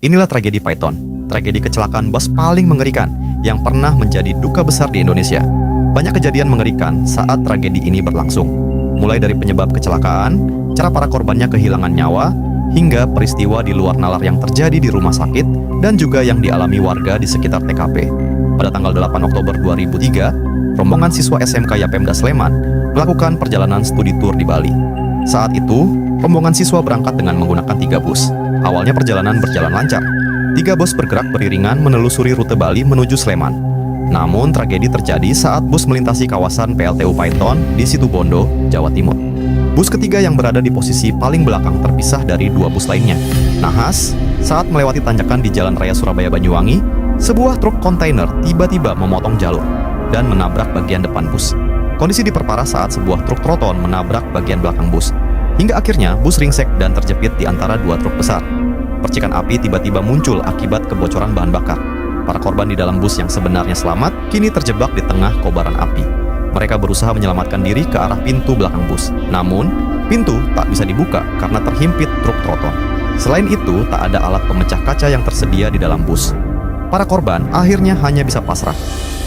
Inilah tragedi Python, tragedi kecelakaan bus paling mengerikan yang pernah menjadi duka besar di Indonesia. Banyak kejadian mengerikan saat tragedi ini berlangsung, mulai dari penyebab kecelakaan, cara para korbannya kehilangan nyawa, hingga peristiwa di luar nalar yang terjadi di rumah sakit dan juga yang dialami warga di sekitar TKP. Pada tanggal 8 Oktober 2003, rombongan siswa SMK Yapemda Sleman melakukan perjalanan studi tour di Bali. Saat itu, rombongan siswa berangkat dengan menggunakan 3 bus. Awalnya perjalanan berjalan lancar. 3 bus bergerak beriringan menelusuri rute Bali menuju Sleman. Namun tragedi terjadi saat bus melintasi kawasan PLTU Python di Situbondo, Jawa Timur. Bus ketiga yang berada di posisi paling belakang terpisah dari 2 bus lainnya. Nahas, saat melewati tanjakan di Jalan Raya Surabaya Banyuwangi, sebuah truk kontainer tiba-tiba memotong jalur dan menabrak bagian depan bus. Kondisi diperparah saat sebuah truk Troton menabrak bagian belakang bus. Hingga akhirnya bus ringsek dan terjepit di antara 2 truk besar. Percikan api tiba-tiba muncul akibat kebocoran bahan bakar. Para korban di dalam bus yang sebenarnya selamat kini terjebak di tengah kobaran api. Mereka berusaha menyelamatkan diri ke arah pintu belakang bus. Namun, pintu tak bisa dibuka karena terhimpit truk Troton. Selain itu, tak ada alat pemecah kaca yang tersedia di dalam bus. Para korban akhirnya hanya bisa pasrah.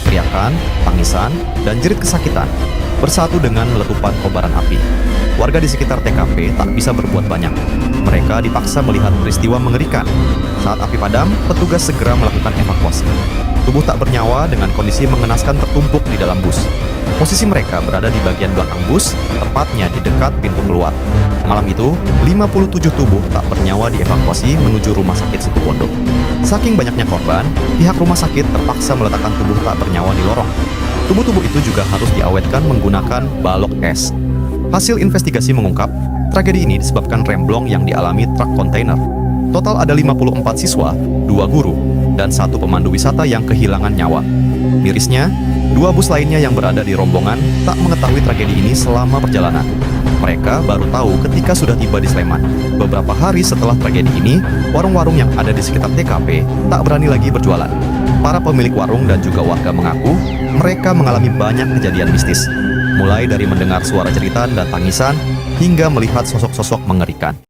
Teriakan, tangisan, dan jerit kesakitan bersatu dengan letupan kobaran api. Warga di sekitar TKP tak bisa berbuat banyak. Mereka dipaksa melihat peristiwa mengerikan. Saat api padam, petugas segera melakukan evakuasi. Tubuh tak bernyawa dengan kondisi mengenaskan tertumpuk di dalam bus. Posisi mereka berada di bagian belakang bus, tepatnya di dekat pintu keluar. Malam itu, 57 tubuh tak bernyawa dievakuasi menuju rumah sakit Situbondo. Saking banyaknya korban, pihak rumah sakit terpaksa meletakkan tubuh tak bernyawa di lorong. Tubuh-tubuh itu juga harus diawetkan menggunakan balok es. Hasil investigasi mengungkap, tragedi ini disebabkan remblong yang dialami truk kontainer. Total ada 54 siswa, 2 guru, dan 1 pemandu wisata yang kehilangan nyawa. Mirisnya, 2 bus lainnya yang berada di rombongan tak mengetahui tragedi ini selama perjalanan. Mereka baru tahu ketika sudah tiba di Sleman. Beberapa hari setelah tragedi ini, warung-warung yang ada di sekitar TKP tak berani lagi berjualan. Para pemilik warung dan juga warga mengaku mereka mengalami banyak kejadian mistis, mulai dari mendengar suara jeritan dan tangisan hingga melihat sosok-sosok mengerikan.